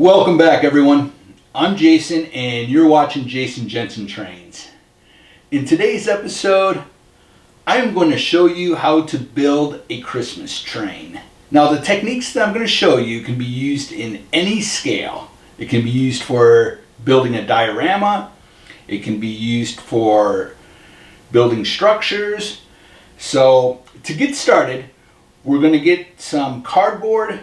Welcome back, everyone. I'm Jason and you're watching Jason Jensen Trains. In today's episode, I am going to show you how to build a Christmas train. Now, the techniques that I'm going to show you can be used in any scale. It can be used for building a diorama. It can be used for building structures. So to get started, we're going to get some cardboard,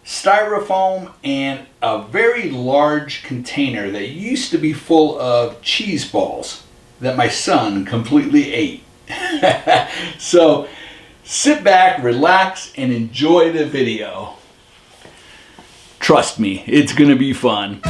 styrofoam, and a very large container that used to be full of cheese balls that my son completely ate. So sit back, relax, and enjoy the video. Trust me, it's going to be fun.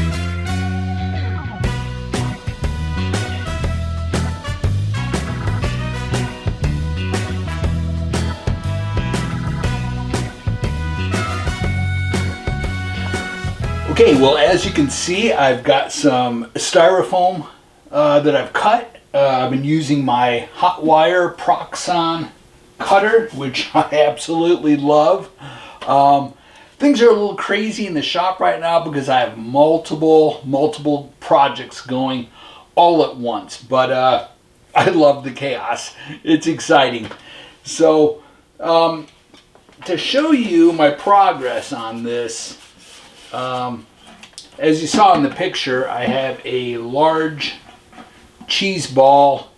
Okay, well, as you can see, I've got some styrofoam that I've cut. I've been using my hot wire Proxxon cutter, which I absolutely love. Things are a little crazy in the shop right now because I have multiple projects going all at once. But I love the chaos. It's exciting. So to show you my progress on this, as you saw in the picture, I have a large cheese ball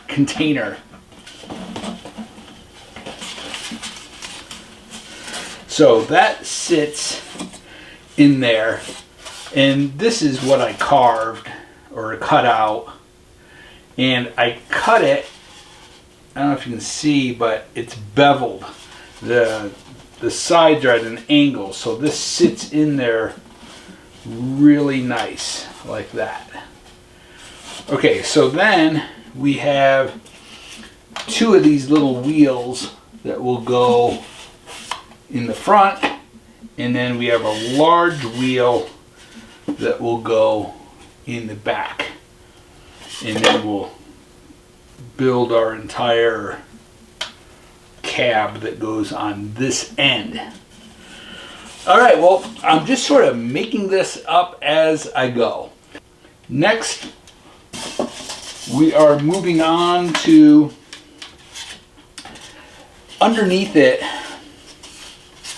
container. So that sits in there, and this is what I carved or cut out, and I cut it, I don't know if you can see, but it's beveled. The sides are at an angle, so this sits in there really nice like that. Okay, so then we have two of these little wheels that will go in the front, and then we have a large wheel that will go in the back, and then we'll build our entire cab that goes on this end. Alright, well, I'm just sort of making this up as I go. Next, we are moving on to underneath it.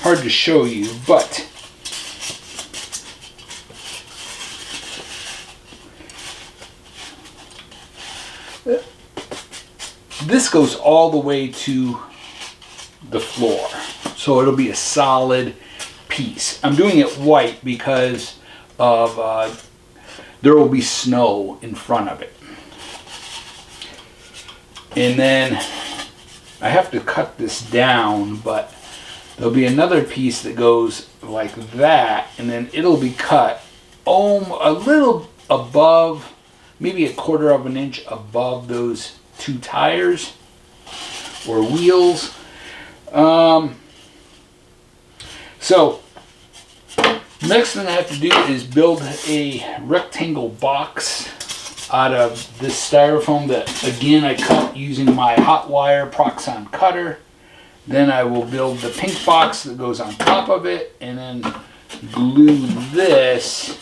Hard to show you, but this goes all the way to the floor, so it'll be a solid piece. I'm doing it white because of there will be snow in front of it, and then I have to cut this down, but there'll be another piece that goes like that, and then it'll be cut a little above, maybe 1/4 of an inch above those two tires or wheels. So next thing I have to do is build a rectangle box out of this styrofoam that, again, I cut using my hot wire Proxxon cutter. Then I will build the pink box that goes on top of it, and then glue this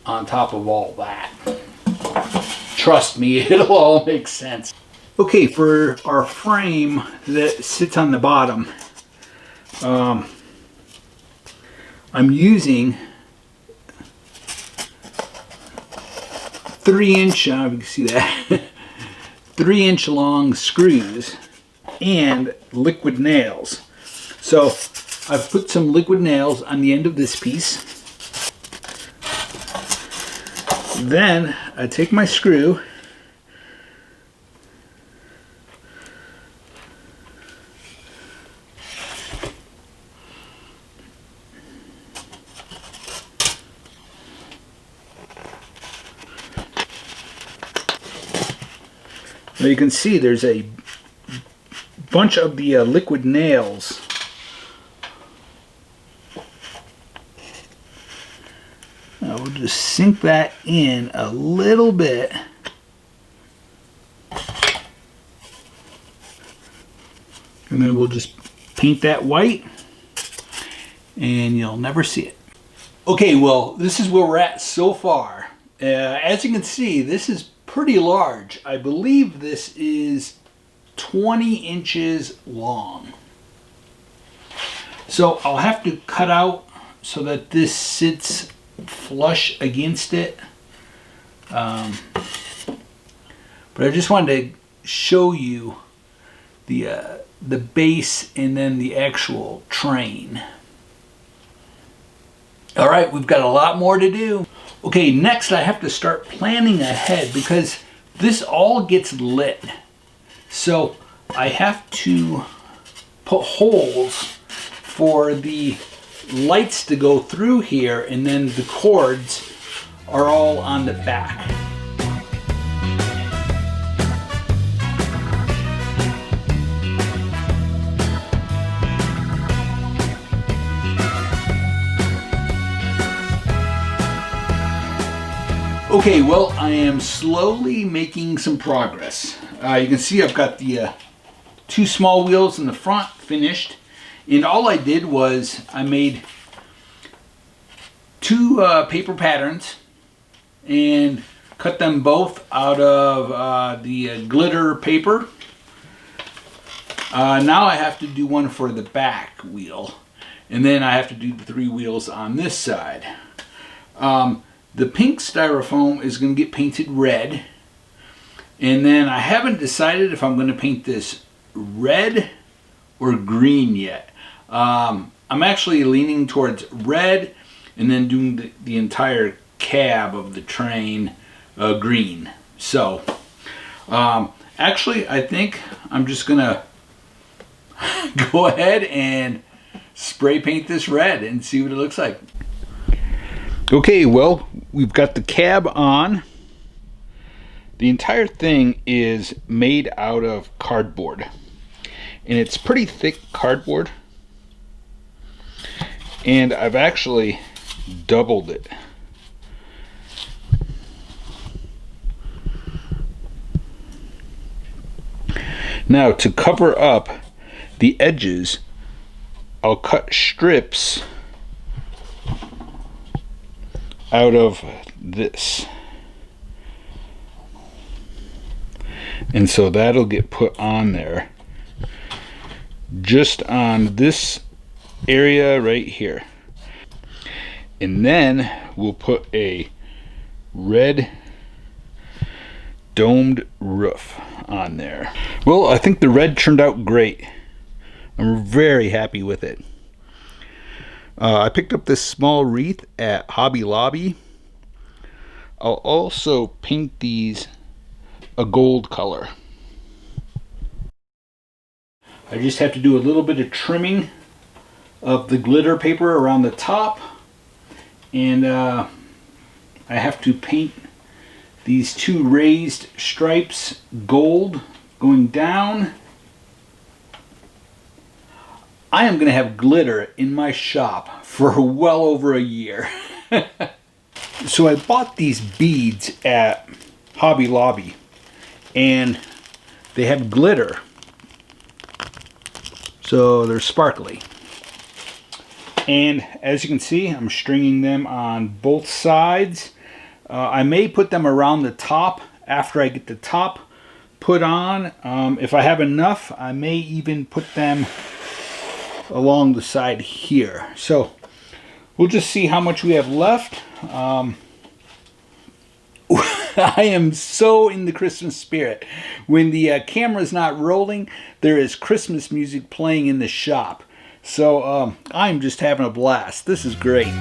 on top of all that. Trust me, it'll all make sense. Okay, for our frame that sits on the bottom, I'm using 3-inch, you can see that, 3-inch long screws and liquid nails. So I've put some liquid nails on the end of this piece. Then I take my screw, now you can see there's a bunch of the liquid nails I will just sink that in a little bit. And then we'll just paint that white and you'll never see it. Okay, well, this is where we're at so far. As you can see, this is pretty large. I believe this is 20 inches long. So I'll have to cut out so that this sits flush against it. But I just wanted to show you the base and then the actual train. All right, we've got a lot more to do. Okay, next I have to start planning ahead because this all gets lit. So I have to put holes for the lights to go through here, and then the cords are all on the back. Okay, well, I am slowly making some progress. You can see I've got the two small wheels in the front finished, and all I did was I made two paper patterns and cut them both out of the glitter paper. Now I have to do one for the back wheel, and then I have to do the three wheels on this side. The pink styrofoam is going to get painted red, and then I haven't decided if I'm going to paint this red or green yet. I'm actually leaning towards red and then doing the entire cab of the train green. So actually I think I'm just going to go ahead and spray paint this red and see what it looks like. Okay, well, we've got the cab on. The entire thing is made out of cardboard, and it's pretty thick cardboard, and I've actually doubled it. Now, to cover up the edges, I'll cut strips out of this, and so that'll get put on there just on this area right here, and then we'll put a red domed roof on there. Well, I think the red turned out great. I'm very happy with it. I picked up this small wreath at Hobby Lobby. I'll also paint these a gold color. I just have to do a little bit of trimming of the glitter paper around the top, and I have to paint these two raised stripes gold going down. I am going to have glitter in my shop for well over a year. So I bought these beads at Hobby Lobby, and they have glitter, so they're sparkly. And as you can see, I'm stringing them on both sides. I may put them around the top after I get the top put on. If I have enough, I may even put them along the side here. So we'll just see how much we have left. I am so in the Christmas spirit. When the camera's not rolling, there is Christmas music playing in the shop. So I'm just having a blast. This is great.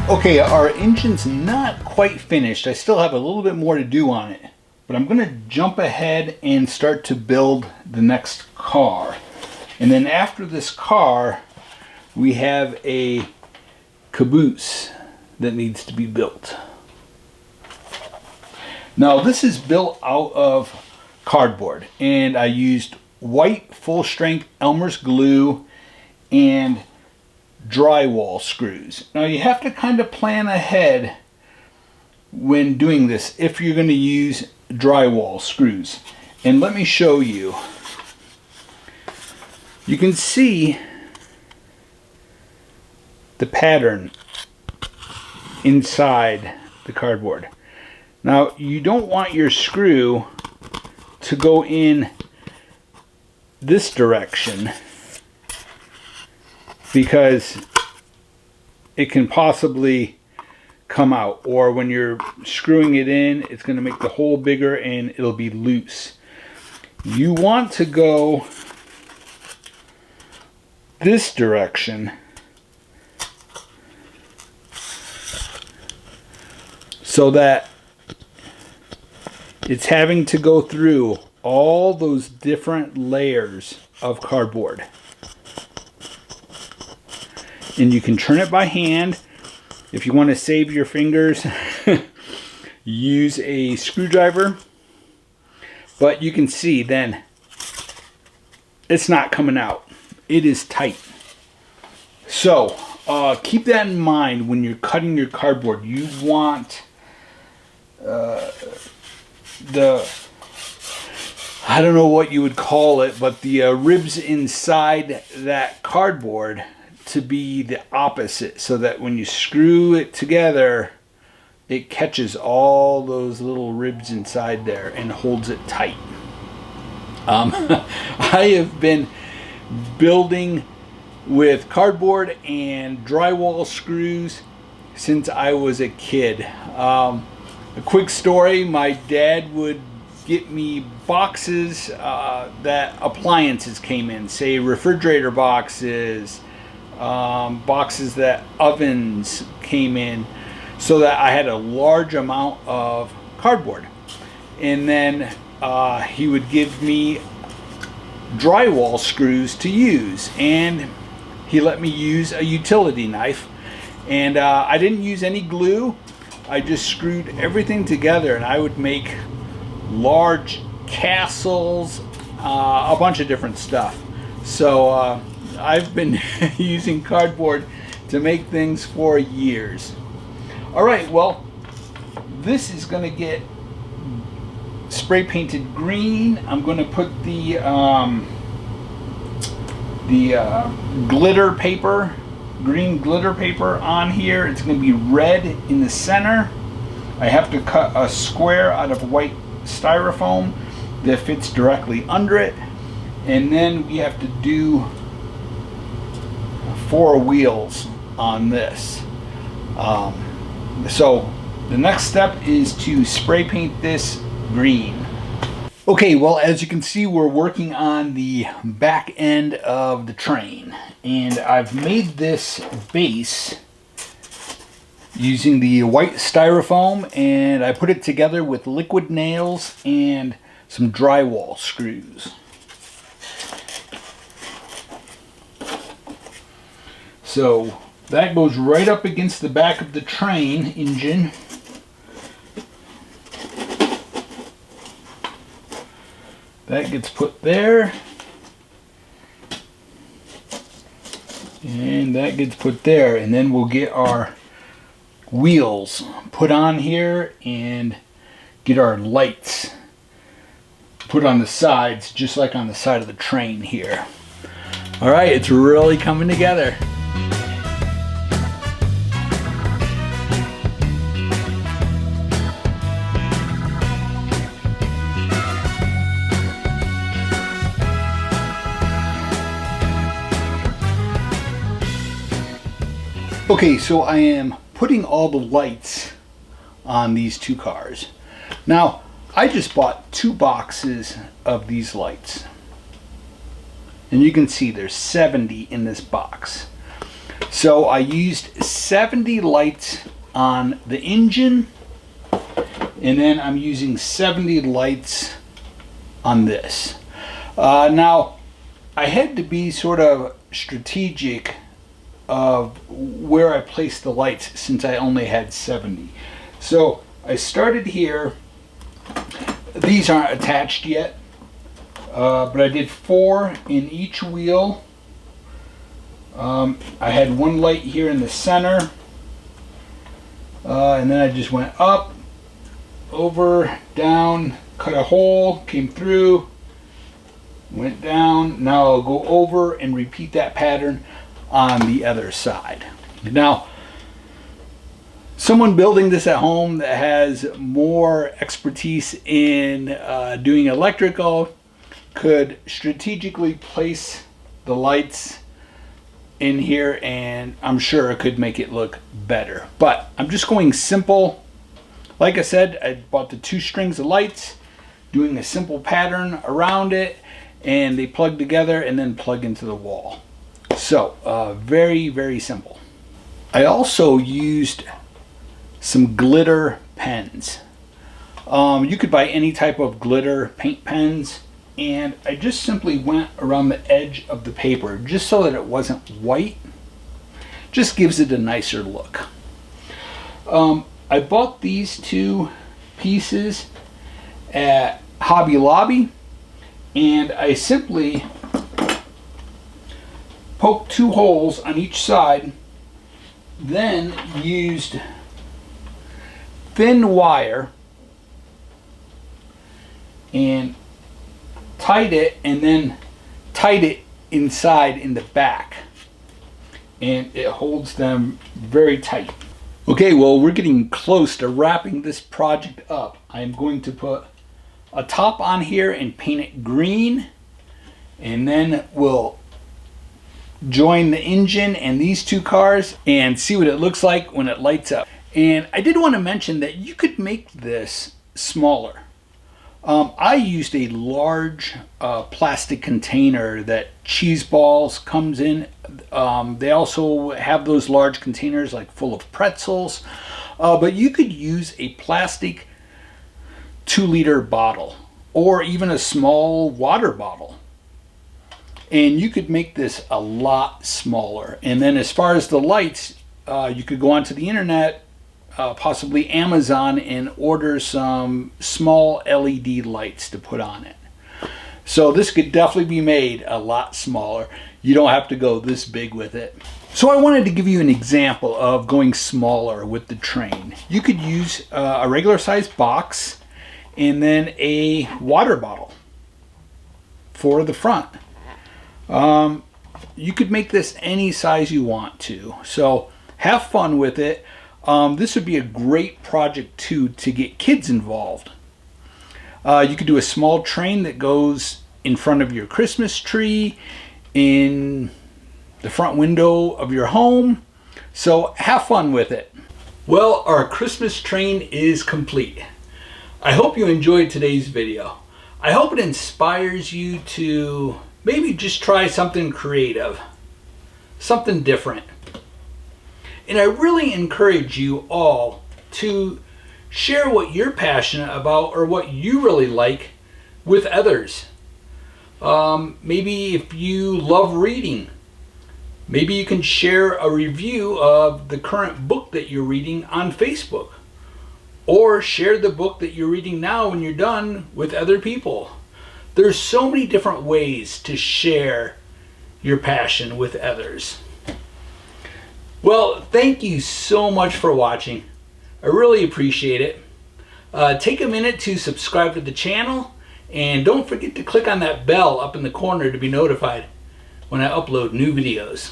Okay, our engine's not quite finished. I still have a little bit more to do on it, but I'm going to jump ahead and start to build the next car. And then after this car, we have a caboose that needs to be built. Now this is built out of cardboard, and I used white full-strength Elmer's glue and drywall screws. Now you have to kind of plan ahead when doing this if you're going to use drywall screws. And let me show you. You can see the pattern inside the cardboard. Now you don't want your screw to go in this direction, because it can possibly come out, or when you're screwing it in, it's going to make the hole bigger and it'll be loose. You want to go this direction so that it's having to go through all those different layers of cardboard. And you can turn it by hand. If you want to save your fingers, use a screwdriver. But you can see then it's not coming out. It is tight. So keep that in mind when you're cutting your cardboard. You want I don't know what you would call it, but the ribs inside that cardboard to be the opposite, so that when you screw it together, it catches all those little ribs inside there and holds it tight. I have been building with cardboard and drywall screws since I was a kid. A quick story, my dad would get me boxes that appliances came in, say refrigerator boxes, boxes that ovens came in, so that I had a large amount of cardboard. And then he would give me drywall screws to use, and he let me use a utility knife. And I didn't use any glue. I just screwed everything together, and I would make large castles, a bunch of different stuff. So I've been using cardboard to make things for years. Alright, well, this is going to get spray painted green. I'm going to put the glitter paper, green glitter paper on here. It's going to be red in the center. I have to cut a square out of white styrofoam that fits directly under it, and then we have to do 4 wheels on this. So the next step is to spray paint this green. Okay, well, as you can see, we're working on the back end of the train, and I've made this base using the white styrofoam, and I put it together with liquid nails and some drywall screws. So that goes right up against the back of the train engine. That gets put there. And that gets put there. And then we'll get our wheels put on here and get our lights put on the sides, just like on the side of the train here. All right, it's really coming together. Okay, so I am putting all the lights on these 2 cars. Now, I just bought 2 boxes of these lights. And you can see there's 70 in this box. So I used 70 lights on the engine, and then I'm using 70 lights on this. Now, I had to be sort of strategic of where I placed the lights since I only had 70. So I started here. These aren't attached yet, but I did 4 in each wheel. I had one light here in the center, and then I just went up, over, down, cut a hole, came through, went down. Now I'll go over and repeat that pattern on the other side. Now, someone building this at home that has more expertise in doing electrical could strategically place the lights in here, and I'm sure it could make it look better. But I'm just going simple. Like I said, I bought the 2 strings of lights, doing a simple pattern around it, and they plug together and then plug into the wall. So very, very simple. I also used some glitter pens. You could buy any type of glitter paint pens, and I just simply went around the edge of the paper just so that it wasn't white. Just gives it a nicer look. I bought these 2 pieces at Hobby Lobby, and I simply poked 2 holes on each side, then used thin wire and tied it, and then tied it inside in the back, and it holds them very tight. Okay, well, we're getting close to wrapping this project up. I'm going to put a top on here and paint it green, and then we'll join the engine and these 2 cars and see what it looks like when it lights up. And I did want to mention that you could make this smaller. I used a large plastic container that Cheese Balls comes in. They also have those large containers like full of pretzels, but you could use a plastic 2-liter bottle or even a small water bottle, and you could make this a lot smaller. And then as far as the lights, you could go onto the internet, possibly Amazon, and order some small LED lights to put on it. So this could definitely be made a lot smaller. You don't have to go this big with it. So I wanted to give you an example of going smaller with the train. You could use a regular sized box and then a water bottle for the front. You could make this any size you want to. So have fun with it. This would be a great project too to get kids involved. You could do a small train that goes in front of your Christmas tree, in the front window of your home. So have fun with it. Well, our Christmas train is complete. I hope you enjoyed today's video. I hope it inspires you to maybe just try something creative, something different. And I really encourage you all to share what you're passionate about or what you really like with others. Maybe if you love reading, maybe you can share a review of the current book that you're reading on Facebook. Or share the book that you're reading now when you're done with other people. There's so many different ways to share your passion with others. Well, thank you so much for watching. I really appreciate it. Take a minute to subscribe to the channel, and don't forget to click on that bell up in the corner to be notified when I upload new videos.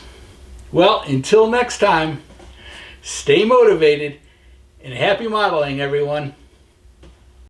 Well, until next time, stay motivated and happy modeling, everyone.